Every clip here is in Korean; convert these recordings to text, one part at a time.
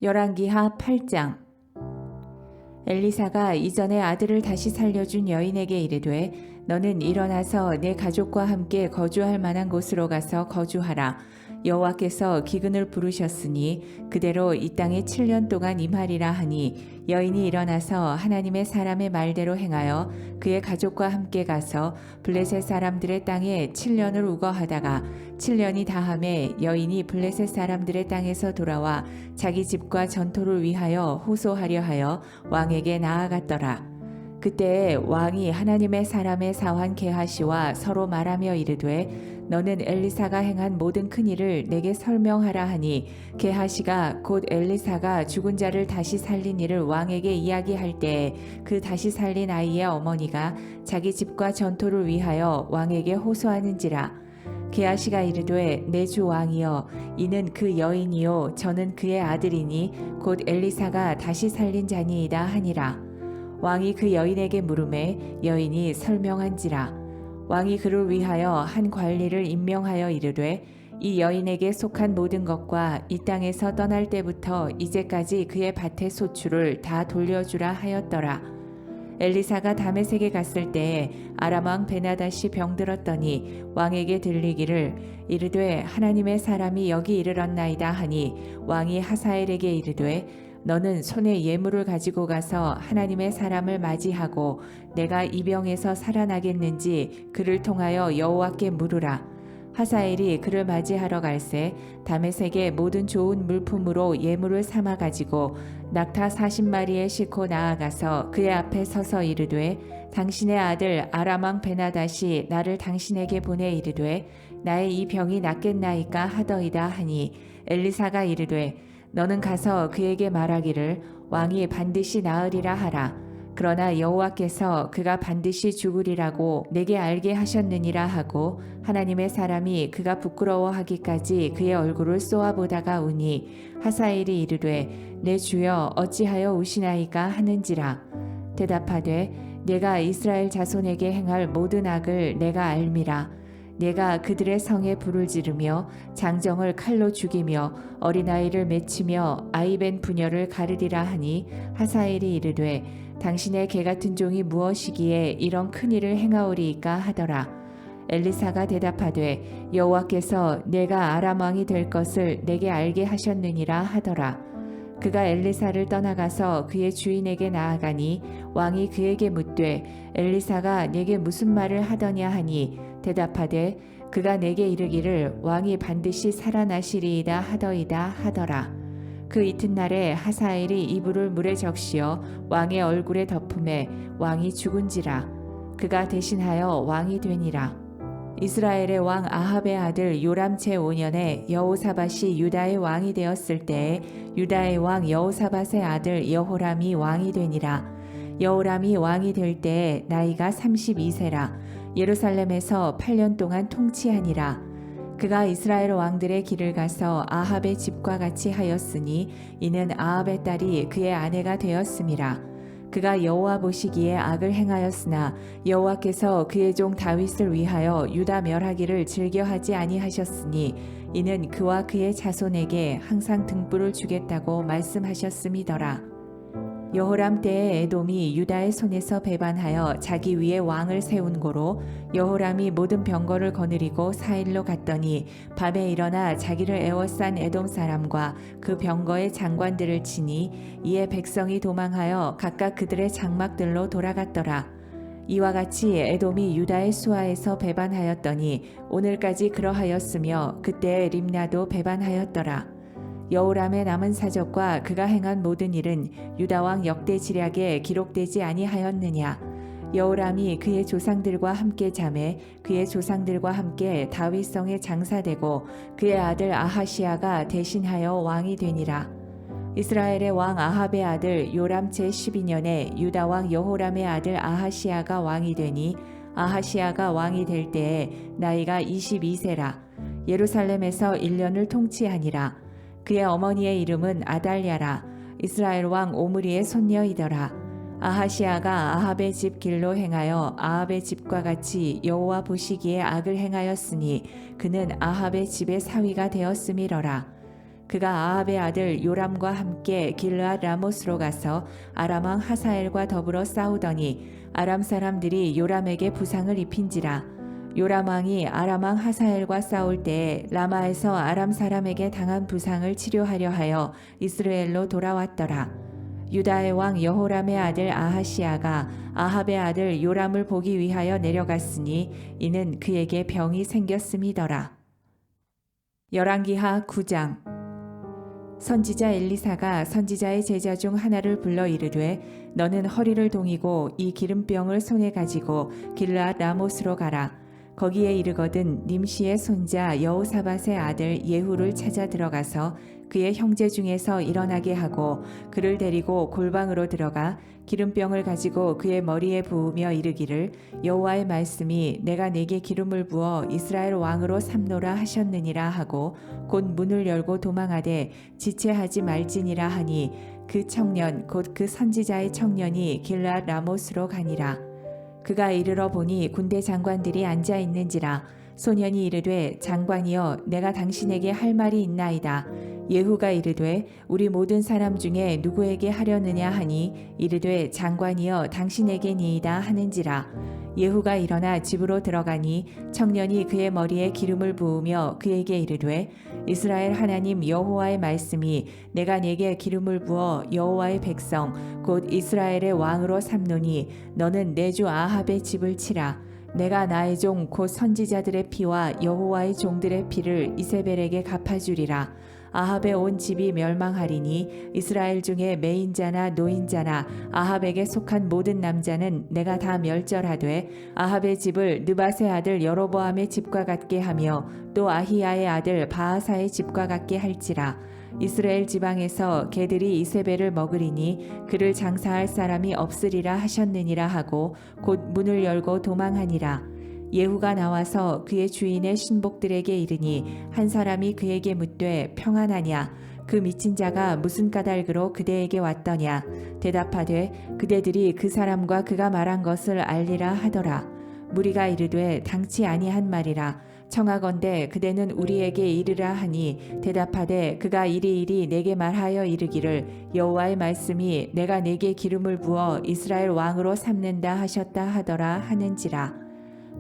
열왕기하 8장. 엘리사가 이전에 아들을 다시 살려준 여인에게 이르되 너는 일어나서 내 가족과 함께 거주할 만한 곳으로 가서 거주하라. 여호와께서 기근을 부르셨으니 그대로 이 땅에 7년 동안 임하리라 하니 여인이 일어나서 하나님의 사람의 말대로 행하여 그의 가족과 함께 가서 블레셋 사람들의 땅에 7년을 우거하다가 7년이 다함에 여인이 블레셋 사람들의 땅에서 돌아와 자기 집과 전토를 위하여 호소하려 하여 왕에게 나아갔더라. 그때에 왕이 하나님의 사람의 사환 게하시와 서로 말하며 이르되 너는 엘리사가 행한 모든 큰 일을 내게 설명하라 하니 게하시가 곧 엘리사가 죽은 자를 다시 살린 일을 왕에게 이야기할 때에 그 다시 살린 아이의 어머니가 자기 집과 전토를 위하여 왕에게 호소하는지라. 게하시가 이르되 내 주 왕이여 이는 그 여인이요 저는 그의 아들이니 곧 엘리사가 다시 살린 자니이다 하니라. 왕이 그 여인에게 물음에 여인이 설명한지라. 왕이 그를 위하여 한 관리를 임명하여 이르되 이 여인에게 속한 모든 것과 이 땅에서 떠날 때부터 이제까지 그의 밭의 소출을 다 돌려주라 하였더라. 엘리사가 다메섹에 갔을 때에 아람 왕 베나닷이 병들었더니 왕에게 들리기를 이르되 하나님의 사람이 여기 이르렀나이다 하니 왕이 하사엘에게 이르되 너는 손에 예물을 가지고 가서 하나님의 사람을 맞이하고 내가 이 병에서 살아나겠는지 그를 통하여 여호와께 물으라. 하사엘이 그를 맞이하러 갈새 다메섹의 모든 좋은 물품으로 예물을 삼아 가지고 낙타 40마리에 싣고 나아가서 그의 앞에 서서 이르되 당신의 아들 아람 왕 베나닷이 나를 당신에게 보내 이르되 나의 이 병이 낫겠나이까 하더이다 하니 엘리사가 이르되 너는 가서 그에게 말하기를 왕이 반드시 나으리라 하라. 그러나 여호와께서 그가 반드시 죽으리라고 내게 알게 하셨느니라 하고 하나님의 사람이 그가 부끄러워하기까지 그의 얼굴을 쏘아보다가 우니 하사엘이 이르되 내 주여 어찌하여 우시나이까 하는지라. 대답하되 내가 이스라엘 자손에게 행할 모든 악을 내가 알미라. 내가 그들의 성에 불을 지르며 장정을 칼로 죽이며 어린아이를 맺히며 아이벤 부녀를 가르리라 하니 하사엘이 이르되 당신의 개같은 종이 무엇이기에 이런 큰 일을 행하오리이까 하더라. 엘리사가 대답하되 여호와께서 내가 아람 왕이 될 것을 내게 알게 하셨느니라 하더라. 그가 엘리사를 떠나가서 그의 주인에게 나아가니 왕이 그에게 묻되 엘리사가 내게 무슨 말을 하더냐 하니 대답하되 그가 내게 이르기를 왕이 반드시 살아나시리이다 하더이다 하더라. 그 이튿날에 하사엘이 이불을 물에 적시어 왕의 얼굴에 덮음에 왕이 죽은지라. 그가 대신하여 왕이 되니라. 이스라엘의 왕 아합의 아들 요람 제5년에 여호사밧이 유다의 왕이 되었을 때에 유다의 왕 여호사밧의 아들 여호람이 왕이 되니라. 여호람이 왕이 될 때에 나이가 32세라. 예루살렘에서 8년 동안 통치하니라. 그가 이스라엘 왕들의 길을 가서 아합의 집과 같이 하였으니 이는 아합의 딸이 그의 아내가 되었음이라. 그가 여호와 보시기에 악을 행하였으나 여호와께서 그의 종 다윗을 위하여 유다 멸하기를 즐겨하지 아니하셨으니 이는 그와 그의 자손에게 항상 등불을 주겠다고 말씀하셨음이더라. 여호람 때에 에돔이 유다의 손에서 배반하여 자기 위에 왕을 세운 고로 여호람이 모든 병거를 거느리고 사일로 갔더니 밤에 일어나 자기를 애워싼 에돔 사람과 그 병거의 장관들을 치니 이에 백성이 도망하여 각각 그들의 장막들로 돌아갔더라. 이와 같이 에돔이 유다의 수하에서 배반하였더니 오늘까지 그러하였으며 그때에 림나도 배반하였더라. 여호람의 남은 사적과 그가 행한 모든 일은 유다 왕 역대지략에 기록되지 아니하였느냐. 여호람이 그의 조상들과 함께 잠에 그의 조상들과 함께 다윗성에 장사되고 그의 아들 아하시아가 대신하여 왕이 되니라. 이스라엘의 왕 아합의 아들 요람 제12년에 유다 왕 여호람의 아들 아하시아가 왕이 되니 아하시아가 왕이 될 때에 나이가 22세라. 예루살렘에서 1년을 통치하니라. 그의 어머니의 이름은 아달랴라. 이스라엘 왕 오므리의 손녀이더라. 아하시아가 아합의 집 길로 행하여 아합의 집과 같이 여호와 보시기에 악을 행하였으니 그는 아합의 집의 사위가 되었음이러라. 그가 아합의 아들 요람과 함께 길르앗 라못으로 가서 아람 왕 하사엘과 더불어 싸우더니 아람 사람들이 요람에게 부상을 입힌지라. 요람 왕이 아람 왕 하사엘과 싸울 때에 라마에서 아람 사람에게 당한 부상을 치료하려 하여 이스라엘로 돌아왔더라. 유다의 왕 여호람의 아들 아하시아가 아합의 아들 요람을 보기 위하여 내려갔으니 이는 그에게 병이 생겼음이더라. 열왕기하 9장. 선지자 엘리사가 선지자의 제자 중 하나를 불러 이르되 너는 허리를 동이고 이 기름병을 손에 가지고 길르앗 라못으로 가라. 거기에 이르거든 님시의 손자 여호사밧의 아들 예후를 찾아 들어가서 그의 형제 중에서 일어나게 하고 그를 데리고 골방으로 들어가 기름병을 가지고 그의 머리에 부으며 이르기를 여호와의 말씀이 내가 네게 기름을 부어 이스라엘 왕으로 삼노라 하셨느니라 하고 곧 문을 열고 도망하되 지체하지 말지니라 하니 그 청년 곧 그 선지자의 청년이 길르앗 라못으로 가니라. 그가 이르러 보니 군대 장관들이 앉아 있는지라. 소년이 이르되 장관이여 내가 당신에게 할 말이 있나이다. 예후가 이르되 우리 모든 사람 중에 누구에게 하려느냐 하니 이르되 장관이여 당신에게니이다 하는지라. 예후가 일어나 집으로 들어가니 청년이 그의 머리에 기름을 부으며 그에게 이르되 이스라엘 하나님 여호와의 말씀이 내가 네게 기름을 부어 여호와의 백성 곧 이스라엘의 왕으로 삼노니 너는 내 주 아합의 집을 치라. 내가 나의 종 곧 선지자들의 피와 여호와의 종들의 피를 이세벨에게 갚아주리라. 아합의 온 집이 멸망하리니 이스라엘 중에 매인자나 노인자나 아합에게 속한 모든 남자는 내가 다 멸절하되 아합의 집을 느밧의 아들 여로보암의 집과 같게 하며 또 아히야의 아들 바하사의 집과 같게 할지라. 이스라엘 지방에서 개들이 이세벨을 먹으리니 그를 장사할 사람이 없으리라 하셨느니라 하고 곧 문을 열고 도망하니라. 예후가 나와서 그의 주인의 신복들에게 이르니 한 사람이 그에게 묻되 평안하냐? 그 미친 자가 무슨 까닭으로 그대에게 왔더냐? 대답하되 그대들이 그 사람과 그가 말한 것을 알리라 하더라. 무리가 이르되 당치 아니한 말이라. 청하건대 그대는 우리에게 이르라 하니 대답하되 그가 이리이리 내게 말하여 이르기를 여호와의 말씀이 내가 네게 기름을 부어 이스라엘 왕으로 삼는다 하셨다 하더라 하는지라.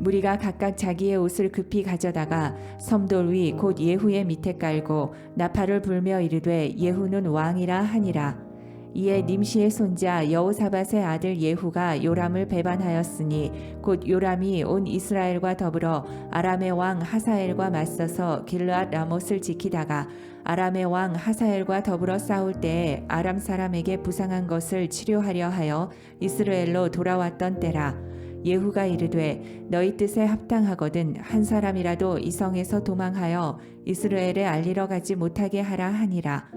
무리가 각각 자기의 옷을 급히 가져다가 섬돌 위 곧 예후의 밑에 깔고 나팔을 불며 이르되 예후는 왕이라 하니라. 이에 님시의 손자 여호사밧의 아들 예후가 요람을 배반하였으니 곧 요람이 온 이스라엘과 더불어 아람의 왕 하사엘과 맞서서 길르앗 라못을 지키다가 아람의 왕 하사엘과 더불어 싸울 때에 아람 사람에게 부상한 것을 치료하려 하여 이스라엘로 돌아왔던 때라. 예후가 이르되 너희 뜻에 합당하거든 한 사람이라도 이 성에서 도망하여 이스라엘에 알리러 가지 못하게 하라 하니라.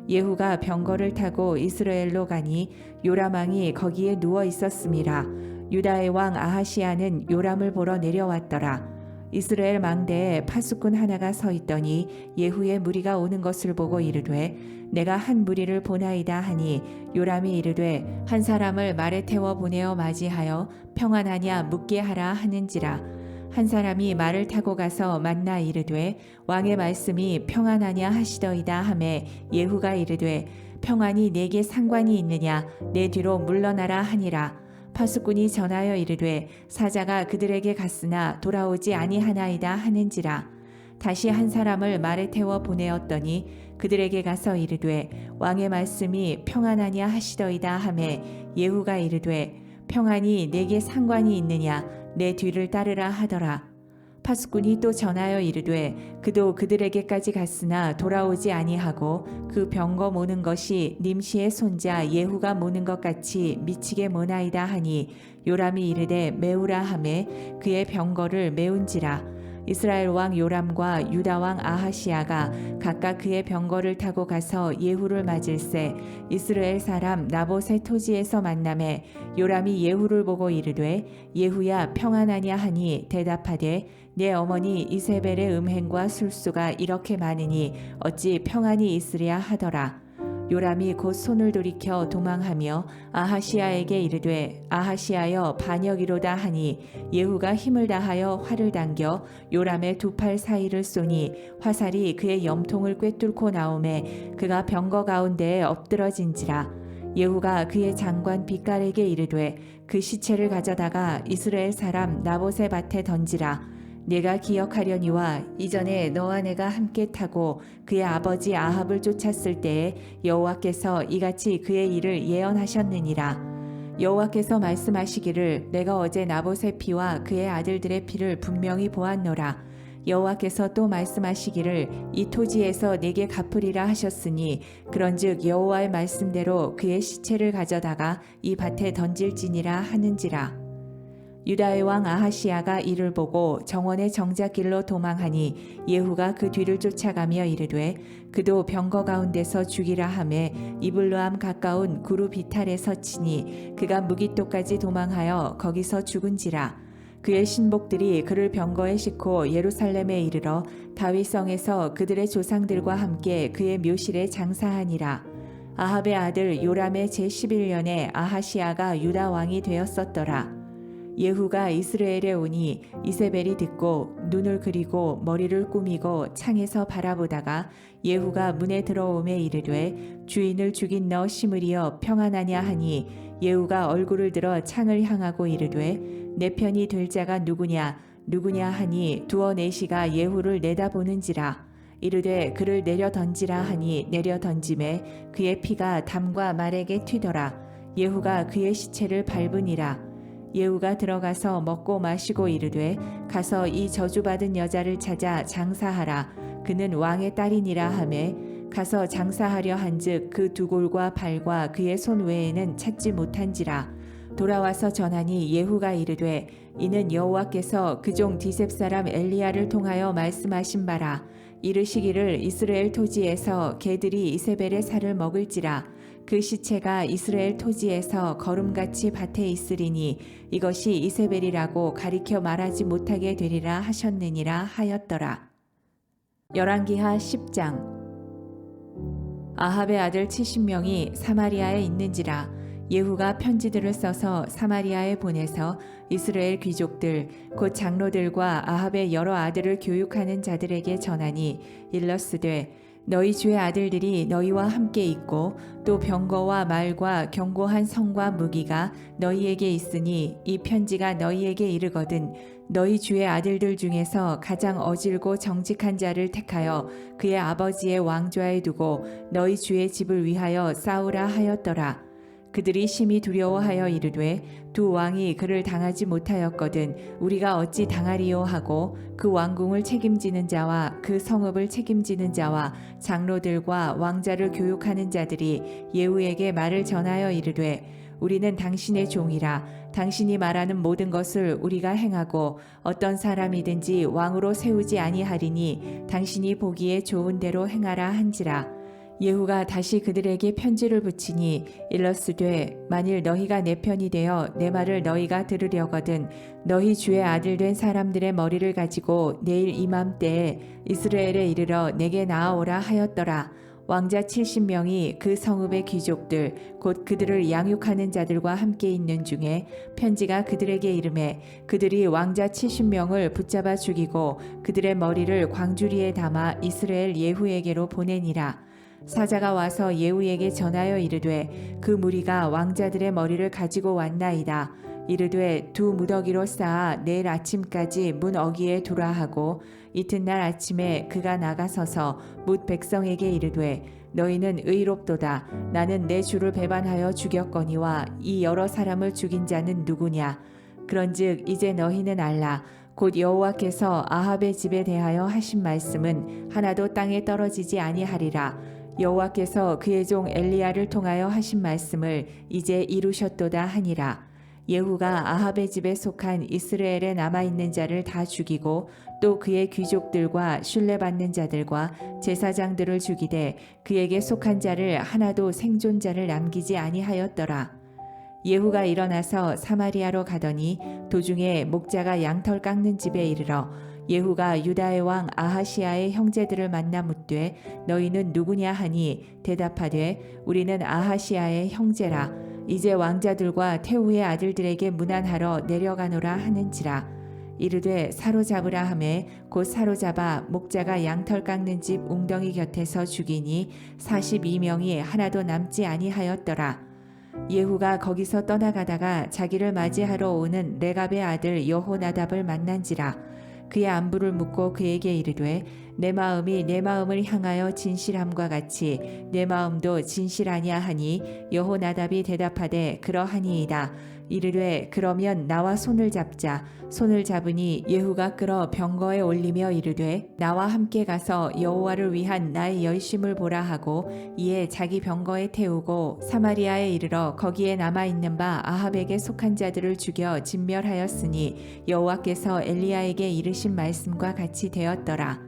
예후가 병거를 타고 이스라엘로 가니 요람 왕이 거기에 누워 있었음이라. 유다의 왕 아하시아는 요람을 보러 내려왔더라. 이스라엘 망대에 파수꾼 하나가 서 있더니 예후의 무리가 오는 것을 보고 이르되 내가 한 무리를 보나이다 하니 요람이 이르되 한 사람을 말에 태워 보내어 맞이하여 평안하냐 묻게 하라 하는지라. 한 사람이 말을 타고 가서 만나 이르되 왕의 말씀이 평안하냐 하시더이다 하매 예후가 이르되 평안이 내게 상관이 있느냐 내 뒤로 물러나라 하니라. 파수꾼이 전하여 이르되 사자가 그들에게 갔으나 돌아오지 아니하나이다 하는지라. 다시 한 사람을 말에 태워 보내었더니 그들에게 가서 이르되 왕의 말씀이 평안하냐 하시더이다 하매 예후가 이르되 평안이 내게 상관이 있느냐 내 뒤를 따르라 하더라. 파수꾼이 또 전하여 이르되 그도 그들에게까지 갔으나 돌아오지 아니하고 그 병거 모는 것이 님시의 손자 예후가 모는 것 같이 미치게 모나이다 하니 요람이 이르되 메우라 하매 그의 병거를 메운지라. 이스라엘 왕 요람과 유다 왕 아하시아가 각각 그의 병거를 타고 가서 예후를 맞을새 이스라엘 사람 나봇의 토지에서 만나매 요람이 예후를 보고 이르되 예후야 평안하냐 하니 대답하되 내 어머니 이세벨의 음행과 술수가 이렇게 많으니 어찌 평안이 있으랴 하더라. 요람이 곧 손을 돌이켜 도망하며 아하시아에게 이르되 아하시아여 반역이로다 하니 예후가 힘을 다하여 활을 당겨 요람의 두 팔 사이를 쏘니 화살이 그의 염통을 꿰뚫고 나오매 그가 병거 가운데에 엎드러진지라. 예후가 그의 장관 빛깔에게 이르되 그 시체를 가져다가 이스라엘 사람 나봇의 밭에 던지라. 내가 기억하려니와 이전에 너와 내가 함께 타고 그의 아버지 아합을 쫓았을 때에 여호와께서 이같이 그의 일을 예언하셨느니라. 여호와께서 말씀하시기를 내가 어제 나봇의 피와 그의 아들들의 피를 분명히 보았노라. 여호와께서 또 말씀하시기를 이 토지에서 내게 갚으리라 하셨으니 그런즉 여호와의 말씀대로 그의 시체를 가져다가 이 밭에 던질지니라 하는지라. 유다의 왕 아하시아가 이를 보고 정원의 정작길로 도망하니 예후가 그 뒤를 쫓아가며 이르되 그도 병거 가운데서 죽이라 하매 이블루암 가까운 구루 비탈에서 치니 그가 무기토까지 도망하여 거기서 죽은지라. 그의 신복들이 그를 병거에 싣고 예루살렘에 이르러 다윗성에서 그들의 조상들과 함께 그의 묘실에 장사하니라. 아합의 아들 요람의 제11년에 아하시아가 유다 왕이 되었었더라. 예후가 이스라엘에 오니 이세벨이 듣고 눈을 그리고 머리를 꾸미고 창에서 바라보다가 예후가 문에 들어오매 이르되 주인을 죽인 너 시므리여 평안하냐 하니 예후가 얼굴을 들어 창을 향하고 이르되 내 편이 될 자가 누구냐 하니 두어 내시가 예후를 내다보는지라. 이르되 그를 내려 던지라 하니 내려 던짐에 그의 피가 담과 말에게 튀더라. 예후가 그의 시체를 밟으니라. 예후가 들어가서 먹고 마시고 이르되 가서 이 저주받은 여자를 찾아 장사하라. 그는 왕의 딸이니라 하매 가서 장사하려 한즉 그 두 골과 발과 그의 손 외에는 찾지 못한지라. 돌아와서 전하니 예후가 이르되 이는 여호와께서 그종 디셉 사람 엘리야를 통하여 말씀하신 바라. 이르시기를 이스라엘 토지에서 개들이 이세벨의 살을 먹을지라. 그 시체가 이스라엘 토지에서 거름같이 밭에 있으리니 이것이 이세벨이라고 가리켜 말하지 못하게 되리라 하셨느니라 하였더라. 열왕기하 10장. 아합의 아들 70명이 사마리아에 있는지라. 예후가 편지들을 써서 사마리아에 보내서 이스라엘 귀족들 곧 장로들과 아합의 여러 아들을 교육하는 자들에게 전하니 일러스되 너희 주의 아들들이 너희와 함께 있고 또 병거와 말과 견고한 성과 무기가 너희에게 있으니 이 편지가 너희에게 이르거든 너희 주의 아들들 중에서 가장 어질고 정직한 자를 택하여 그의 아버지의 왕좌에 두고 너희 주의 집을 위하여 싸우라 하였더라. 그들이 심히 두려워하여 이르되 두 왕이 그를 당하지 못하였거든 우리가 어찌 당하리요 하고 그 왕궁을 책임지는 자와 그 성읍을 책임지는 자와 장로들과 왕자를 교육하는 자들이 예후에게 말을 전하여 이르되 우리는 당신의 종이라 당신이 말하는 모든 것을 우리가 행하고 어떤 사람이든지 왕으로 세우지 아니하리니 당신이 보기에 좋은 대로 행하라 한지라. 예후가 다시 그들에게 편지를 붙이니 일러스되 만일 너희가 내 편이 되어 내 말을 너희가 들으려거든 너희 주의 아들 된 사람들의 머리를 가지고 내일 이맘때에 이스라엘에 이르러 내게 나아오라 하였더라. 왕자 70명이 그 성읍의 귀족들 곧 그들을 양육하는 자들과 함께 있는 중에 편지가 그들에게 이르매 그들이 왕자 70명을 붙잡아 죽이고 그들의 머리를 광주리에 담아 이스라엘 예후에게로 보내니라. 사자가 와서 예후에게 전하여 이르되 그 무리가 왕자들의 머리를 가지고 왔나이다. 이르되 두 무더기로 쌓아 내일 아침까지 문 어귀에 두라 하고 이튿날 아침에 그가 나가서서 뭇 백성에게 이르되 너희는 의롭도다. 나는 내 주를 배반하여 죽였거니와 이 여러 사람을 죽인 자는 누구냐. 그런즉 이제 너희는 알라. 곧 여호와께서 아합의 집에 대하여 하신 말씀은 하나도 땅에 떨어지지 아니하리라. 여호와께서 그의 종 엘리야를 통하여 하신 말씀을 이제 이루셨도다 하니라. 예후가 아합의 집에 속한 이스라엘에 남아있는 자를 다 죽이고 또 그의 귀족들과 신뢰받는 자들과 제사장들을 죽이되 그에게 속한 자를 하나도 생존자를 남기지 아니하였더라. 예후가 일어나서 사마리아로 가더니 도중에 목자가 양털 깎는 집에 이르러 예후가 유다의 왕 아하시아의 형제들을 만나 묻되 너희는 누구냐 하니 대답하되 우리는 아하시아의 형제라. 이제 왕자들과 태후의 아들들에게 문안하러 내려가노라 하는지라. 이르되 사로잡으라 하매 곧 사로잡아 목자가 양털 깎는 집 웅덩이 곁에서 죽이니 42명이 하나도 남지 아니하였더라. 예후가 거기서 떠나가다가 자기를 맞이하러 오는 레갑의 아들 여호나답을 만난지라. 그의 안부를 묻고 그에게 이르되 내 마음이 내 마음을 향하여 진실함과 같이 내 마음도 진실하냐 하니 여호나답이 대답하되 그러하니이다. 이르되 그러면 나와 손을 잡자. 손을 잡으니 예후가 끌어 병거에 올리며 이르되 나와 함께 가서 여호와를 위한 나의 열심을 보라 하고 이에 자기 병거에 태우고 사마리아에 이르러 거기에 남아 있는 바 아합에게 속한 자들을 죽여 진멸하였으니 여호와께서 엘리야에게 이르신 말씀과 같이 되었더라.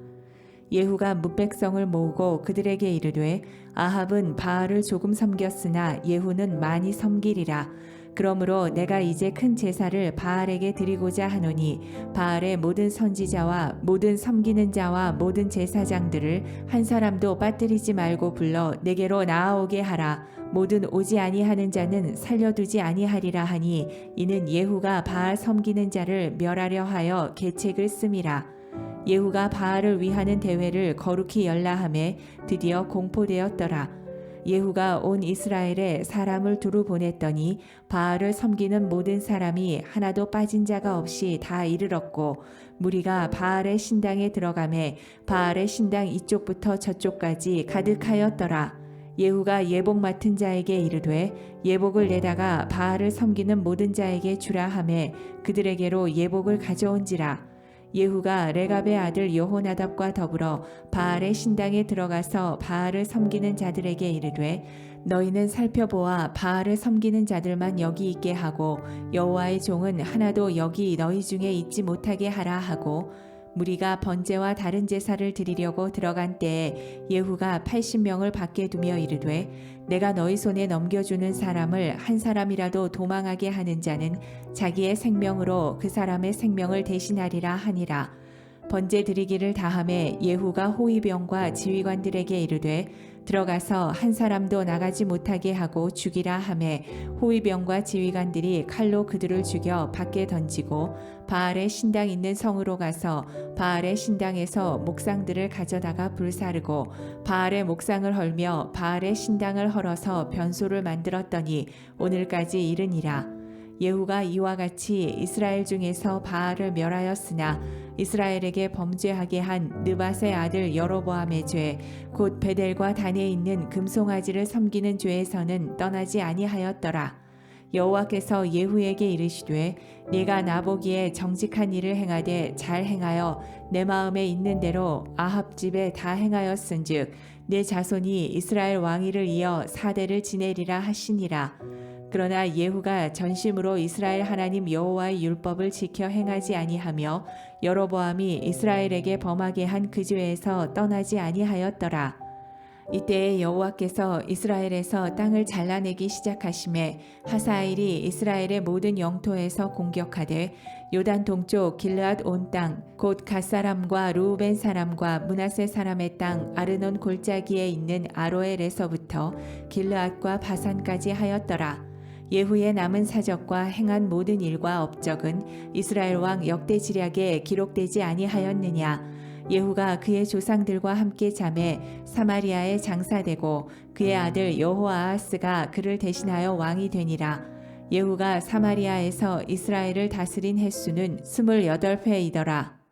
예후가 뭇백성을 모으고 그들에게 이르되 아합은 바알을 조금 섬겼으나 예후는 많이 섬기리라. 그러므로 내가 이제 큰 제사를 바알에게 드리고자 하노니 바알의 모든 선지자와 모든 섬기는 자와 모든 제사장들을 한 사람도 빠뜨리지 말고 불러 내게로 나아오게 하라. 모든 오지 아니하는 자는 살려두지 아니하리라 하니 이는 예후가 바알 섬기는 자를 멸하려 하여 계책을 씀이라. 예후가 바알을 위하는 대회를 거룩히 열라 하매 드디어 공포되었더라. 예후가 온 이스라엘에 사람을 두루 보냈더니 바알을 섬기는 모든 사람이 하나도 빠진 자가 없이 다 이르렀고 무리가 바알의 신당에 들어가매 바알의 신당 이쪽부터 저쪽까지 가득하였더라. 예후가 예복 맡은 자에게 이르되 예복을 내다가 바알을 섬기는 모든 자에게 주라 하매 그들에게로 예복을 가져온지라. 예후가 레갑의 아들 여호나답과 더불어 바알의 신당에 들어가서 바알을 섬기는 자들에게 이르되 너희는 살펴보아 바알을 섬기는 자들만 여기 있게 하고 여호와의 종은 하나도 여기 너희 중에 있지 못하게 하라 하고 무리가 번제와 다른 제사를 드리려고 들어간 때에 예후가 80명을 밖에 두며 이르되 내가 너희 손에 넘겨주는 사람을 한 사람이라도 도망하게 하는 자는 자기의 생명으로 그 사람의 생명을 대신하리라 하니라. 번제 드리기를 다함에 예후가 호위병과 지휘관들에게 이르되 들어가서 한 사람도 나가지 못하게 하고 죽이라 하매 호위병과 지휘관들이 칼로 그들을 죽여 밖에 던지고 바알의 신당 있는 성으로 가서 바알의 신당에서 목상들을 가져다가 불사르고 바알의 목상을 헐며 바알의 신당을 헐어서 변소를 만들었더니 오늘까지 이르니라. 예후가 이와 같이 이스라엘 중에서 바알을 멸하였으나 이스라엘에게 범죄하게 한 느밧의 아들 여로보암의 죄 곧 베델과 단에 있는 금송아지를 섬기는 죄에서는 떠나지 아니하였더라. 여호와께서 예후에게 이르시되 네가 나보기에 정직한 일을 행하되 잘 행하여 내 마음에 있는 대로 아합 집에 다 행하였은즉 내 자손이 이스라엘 왕위를 이어 4대를 지내리라 하시니라. 그러나 예후가 전심으로 이스라엘 하나님 여호와의 율법을 지켜 행하지 아니하며 여로보암이 이스라엘에게 범하게 한 그 죄에서 떠나지 아니하였더라. 이때에 여호와께서 이스라엘에서 땅을 잘라내기 시작하심에 하사엘이 이스라엘의 모든 영토에서 공격하되 요단 동쪽 길르앗 온 땅 곧 갓 사람과 루벤 사람과 므낫세 사람의 땅 아르논 골짜기에 있는 아로엘에서부터 길르앗과 바산까지 하였더라. 예후의 남은 사적과 행한 모든 일과 업적은 이스라엘 왕 역대지략에 기록되지 아니하였느냐. 예후가 그의 조상들과 함께 잠에 사마리아에 장사되고 그의 아들 여호아하스가 그를 대신하여 왕이 되니라. 예후가 사마리아에서 이스라엘을 다스린 횟수는 28회이더라.